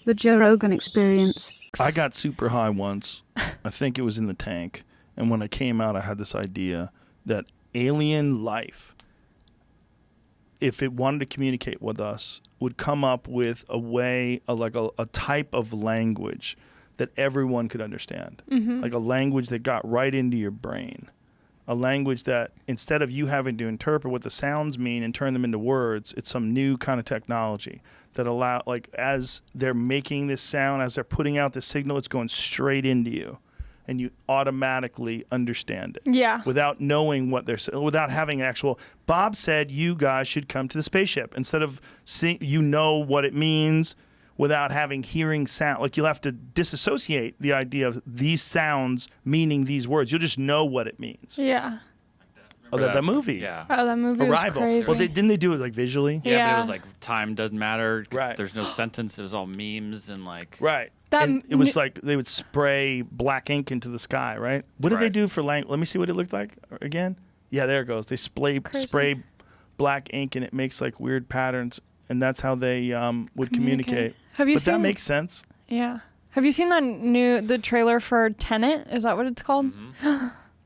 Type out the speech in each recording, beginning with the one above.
The Joe Rogan Experience. I got super high once. I think it was in the tank. And when I came out, I had this idea that alien life, if it wanted to communicate with us, would come up with a way, a type of language that everyone could understand. Like a language that got right into your brain. A language that instead of you having to interpret what the sounds mean and turn them into words, it's some new kind of technology that allow, like, as they're making this sound, as they're putting out the signal, it's going straight into you, and you automatically understand it. Yeah. Without knowing what they're saying, without having actual. Bob said you guys should come to the spaceship. Instead of seeing, you know what it means, without hearing sound. Like, you'll have to disassociate the idea of these sounds meaning these words. You'll just know what it means. Yeah. Oh, that movie. Yeah. Oh, that movie Arrival. was crazy. Well, didn't they do it like visually? Yeah, but Yeah. it was like time doesn't matter. Right. There's no sentence. It was all memes and like. Right. That And it was like they would spray black ink into the sky, right? What did they Right. do for Let me see what it looked like again. Yeah, there it goes. They spray black ink and it makes like weird patterns, and that's how they would communicate. Have you But seen? that makes sense. Yeah. Have you seen the trailer for Tenet? Is that what it's called?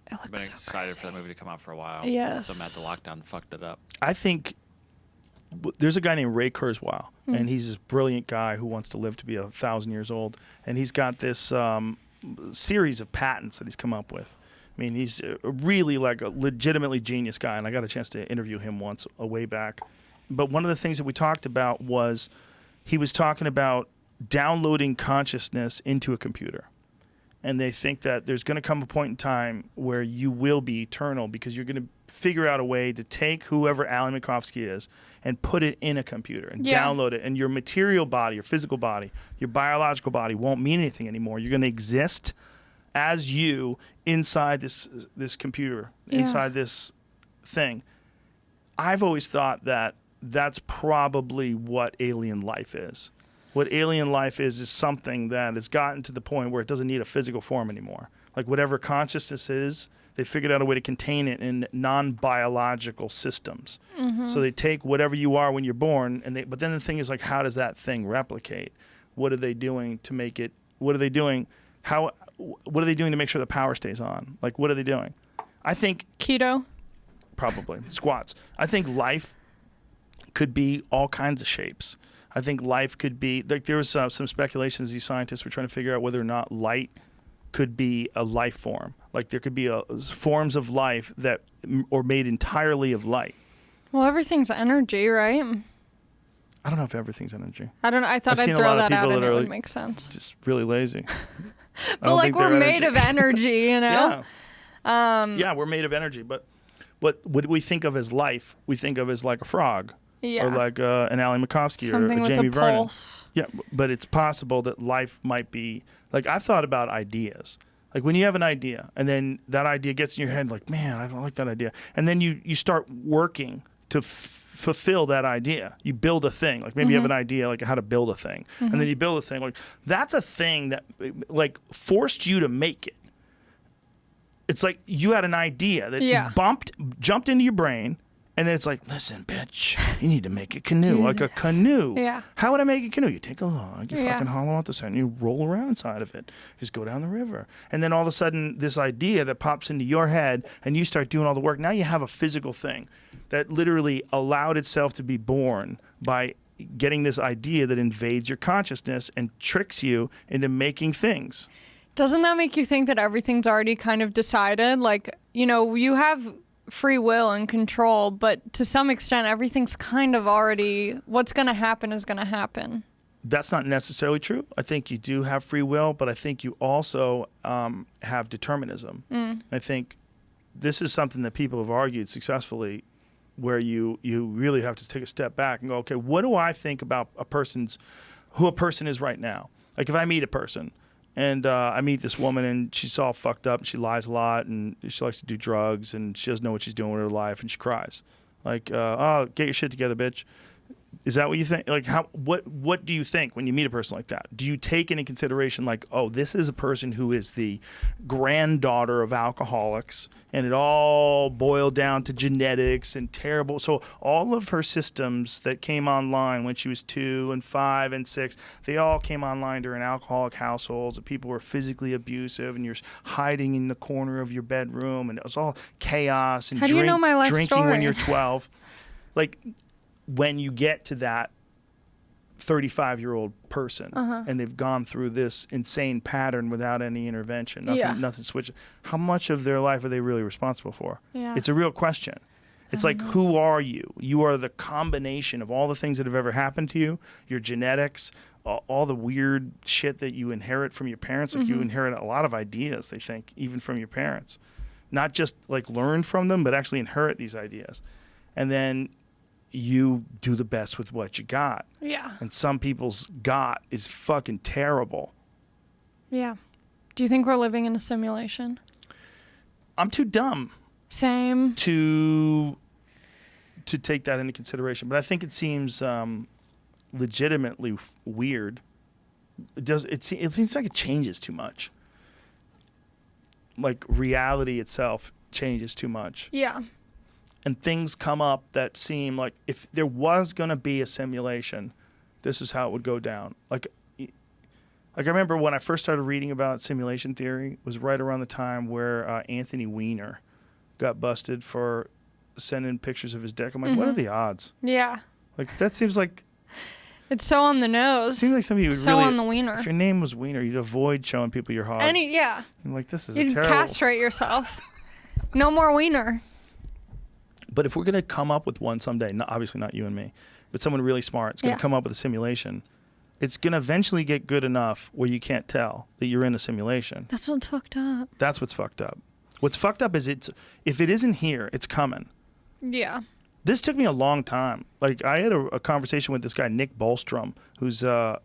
It I've been looks so excited crazy. for that movie to come out for a while. Yes. So mad the lockdown fucked it up. I think there's a guy named Ray Kurzweil, and he's this brilliant guy who wants to live to be 1,000 years old, and he's got this series of patents that he's come up with. I mean, he's really like a legitimately genius guy, and I got a chance to interview him once a way back. But one of the things that we talked about was he was talking about downloading consciousness into a computer. And they think that there's going to come a point in time where you will be eternal because you're going to figure out a way to take whoever Alan Mikovsky is and put it in a computer and download it. And your material body, your physical body, your biological body won't mean anything anymore. You're going to exist as you inside this computer, inside this thing. I've always thought that that's probably what alien life is. What alien life is something that has gotten to the point where it doesn't need a physical form anymore. Like whatever consciousness is, they figured out a way to contain it in non-biological systems. So they take whatever you are when you're born, but then the thing is, like, how does that thing replicate? What are they doing to make it? What are they doing? What are they doing to make sure the power stays on? Like, what are they doing? I think Keto. probably squats. I think life could be all kinds of shapes. I think life could be, like, there was some speculations these scientists were trying to figure out whether or not light could be a life form. Like, there could be forms of life that are made entirely of light. Well, everything's energy, right? I don't know if everything's energy. I don't know. I thought I've I'd seen a throw lot of that out people and that it are would like- make sense. Just really lazy. But like we're made of energy, you know? Yeah, we're made of energy. But what we think of as life, we think of as like a frog. Yeah. Or like an Alan Mikovsky Something or a with Jamie a Vernon. pulse. Yeah, but it's possible that life might be, like, I've thought about ideas. Like, when you have an idea and then that idea gets in your head, like, man, I like that idea. And then you start working to fulfill that idea. You build a thing. Like, maybe you have an idea, like, how to build a thing. And then you build a thing. Like, that's a thing that, like, forced you to make it. It's like you had an idea that jumped into your brain. And then it's like, listen, bitch, you need to make a canoe. Like a canoe. Yeah. How would I make a canoe? You take a log, you Yeah. fucking hollow out the center, and you roll around inside of it. Just go down the river. And then all of a sudden, this idea that pops into your head, and you start doing all the work. Now you have a physical thing that literally allowed itself to be born by getting this idea that invades your consciousness and tricks you into making things. Doesn't that make you think that everything's already kind of decided? Like, you know, you have free will and control, but to some extent, everything's kind of already, what's going to happen is going to happen. That's not necessarily true. I think you do have free will, but I think you also have determinism. I think this is something that people have argued successfully, where you really have to take a step back and go, okay, what do I think about who a person is right now? Like, if I meet a person, and I meet this woman, and she's all fucked up, and she lies a lot, and she likes to do drugs, and she doesn't know what she's doing with her life, and she cries. Like, oh, get your shit together, bitch. Is that what you think? Like, what do you think when you meet a person like that? Do you take into consideration, like, oh, this is a person who is the granddaughter of alcoholics, and it all boiled down to genetics and terrible. So all of her systems that came online when she was 2 and 5 and 6, they all came online during alcoholic households, and people were physically abusive, and you're hiding in the corner of your bedroom, and it was all chaos and How do you know my life drinking story? when you're 12. Like, when you get to that 35-year-old person and they've gone through this insane pattern without any intervention, nothing switching, how much of their life are they really responsible for? Yeah. It's a real question. It's like, who are you? You are the combination of all the things that have ever happened to you, your genetics, all the weird shit that you inherit from your parents. Like, you inherit a lot of ideas, they think, even from your parents. Not just like learn from them, but actually inherit these ideas. And then you do the best with what you got. Yeah. And some people's got is fucking terrible. Yeah. Do you think we're living in a simulation? I'm too dumb Same. to take that into consideration, but I think it seems legitimately weird. It seems like it changes too much. Like, reality itself changes too much. Yeah. And things come up that seem like, if there was going to be a simulation, this is how it would go down. Like I remember when I first started reading about simulation theory, was right around the time where Anthony Weiner got busted for sending pictures of his dick. I'm like, what are the odds? Yeah. Like, that seems like, It's so on the nose. seems like somebody would So really, on the wiener. if your name was Weiner, you'd avoid showing people your hog. Yeah. I'm like, this is You'd a terrible. castrate yourself. No more wiener. But if we're going to come up with one someday, obviously not you and me, but someone really smart is going to come up with a simulation, it's going to eventually get good enough where you can't tell that you're in a simulation. That's what's fucked up. That's what's fucked up. What's fucked up is if it isn't here, it's coming. Yeah. This took me a long time. Like, I had a conversation with this guy, Nick Bostrom, who's a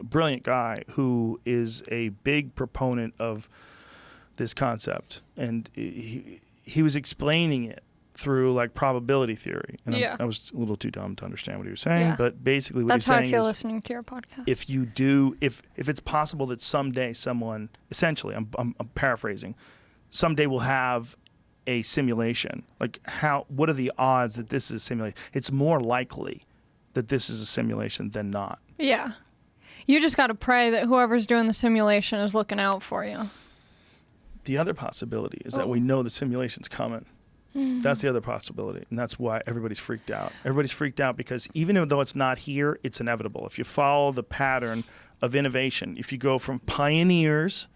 brilliant guy who is a big proponent of this concept. And he was explaining it through, like, probability theory. And Yeah. I was a little too dumb to understand what he was saying, Yeah. but basically what That's he's how I saying feel is, listening to your podcast. if it's possible that someday someone, essentially, I'm paraphrasing, someday we'll have a simulation. Like, what are the odds that this is a simulation? It's more likely that this is a simulation than not. Yeah. You just got to pray that whoever's doing the simulation is looking out for you. The other possibility is that we know the simulation's coming. That's the other possibility, and that's why everybody's freaked out. Everybody's freaked out because even though it's not here, it's inevitable. If you follow the pattern of innovation, if you go from pioneers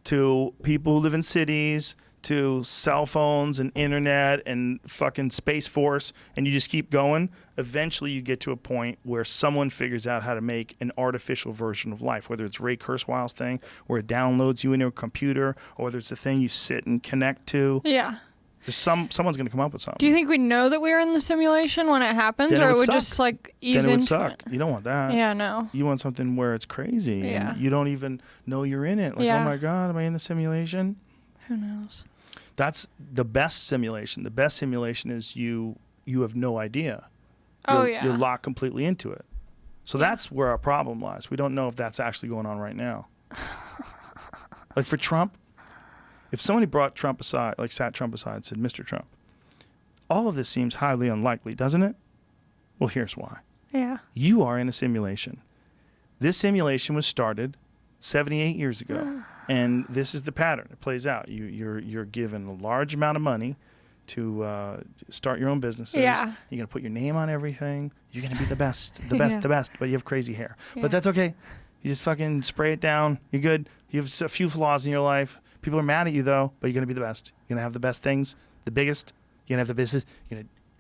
to people who live in cities to cell phones and internet and fucking Space Force, and you just keep going, eventually you get to a point where someone figures out how to make an artificial version of life, whether it's Ray Kurzweil's thing, where it downloads you into a computer, or whether it's a thing you sit and connect to. Yeah. There's someone's going to come up with something. Do you think we'd know that we were in the simulation when it happens, Then it or it would would suck. just like ease Then it would into suck. it? You don't want that. Yeah, no. You want something where it's crazy. Yeah. And you don't even know you're in it. Like, Yeah. oh my God, am I in the simulation? Who knows? That's the best simulation. The best simulation is you have no idea. Oh, You're- yeah. You're locked completely into it. So that's where our problem lies. We don't know if that's actually going on right now. Like, for Trump, if somebody brought Trump aside, like sat Trump aside and said, Mr. Trump, all of this seems highly unlikely, doesn't it? Well, here's why. Yeah. You are in a simulation. This simulation was started 78 years ago, and this is the pattern. It plays out. You're given a large amount of money to start your own businesses. Yeah. You're going to put your name on everything. You're going to be the best, the Yeah. best, but you have crazy hair. Yeah. But that's okay. You just fucking spray it down. You're good. You have a few flaws in your life. People are mad at you, though, but you're going to be the best. You're going to have the best things, the biggest. You're going to have the business.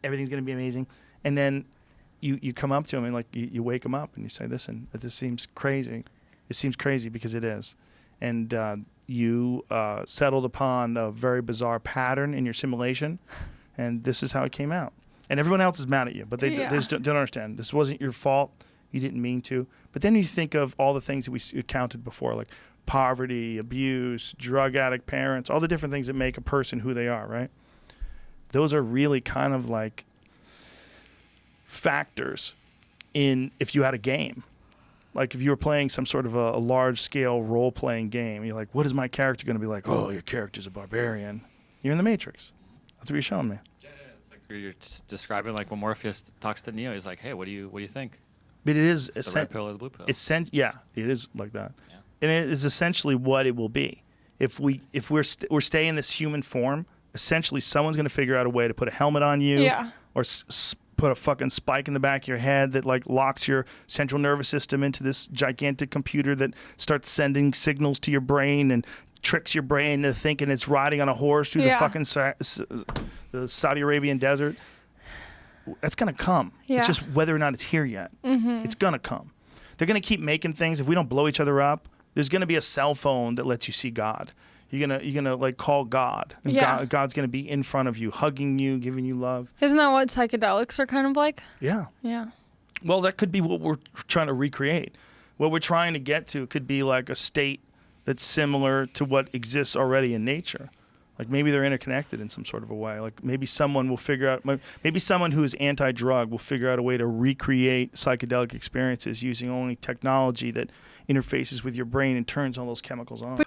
Everything's going to be amazing. And then you come up to him and, like, you wake him up and you say, listen, this seems crazy. It seems crazy because it is. And you settled upon a very bizarre pattern in your simulation, and this is how it came out. And everyone else is mad at you, but they just don't understand. This wasn't your fault. You didn't mean to. But then you think of all the things that we counted before, like poverty, abuse, drug addict parents, all the different things that make a person who they are, right? Those are really kind of like factors if you had a game. Like if you were playing some sort of a large-scale role-playing game, you're like, what is my character going to be like? Oh, your character's a barbarian. You're in the Matrix. That's what you're showing me. Yeah, it's like you're just describing like when Morpheus talks to Neo. He's like, hey, what do you think? But it is The red pill or the blue pill? yeah, it is like that, Yeah. and it is essentially what it will be. If we're staying in this human form, essentially someone's going to figure out a way to put a helmet on you, Yeah. or put a fucking spike in the back of your head that like locks your central nervous system into this gigantic computer that starts sending signals to your brain and tricks your brain into thinking it's riding on a horse through the Yeah. fucking the Saudi Arabian desert. That's going to come. Yeah. It's just whether or not it's here yet. It's going to come. They're going to keep making things. If we don't blow each other up, there's going to be a cell phone that lets you see God. You're gonna like call God. And Yeah. God's going to be in front of you, hugging you, giving you love. Isn't that what psychedelics are kind of like? Yeah. Yeah. Well, that could be what we're trying to recreate. What we're trying to get to could be like a state that's similar to what exists already in nature. Like maybe they're interconnected in some sort of a way. Like maybe someone will figure out, maybe someone who is anti-drug will figure out a way to recreate psychedelic experiences using only technology that interfaces with your brain and turns all those chemicals on.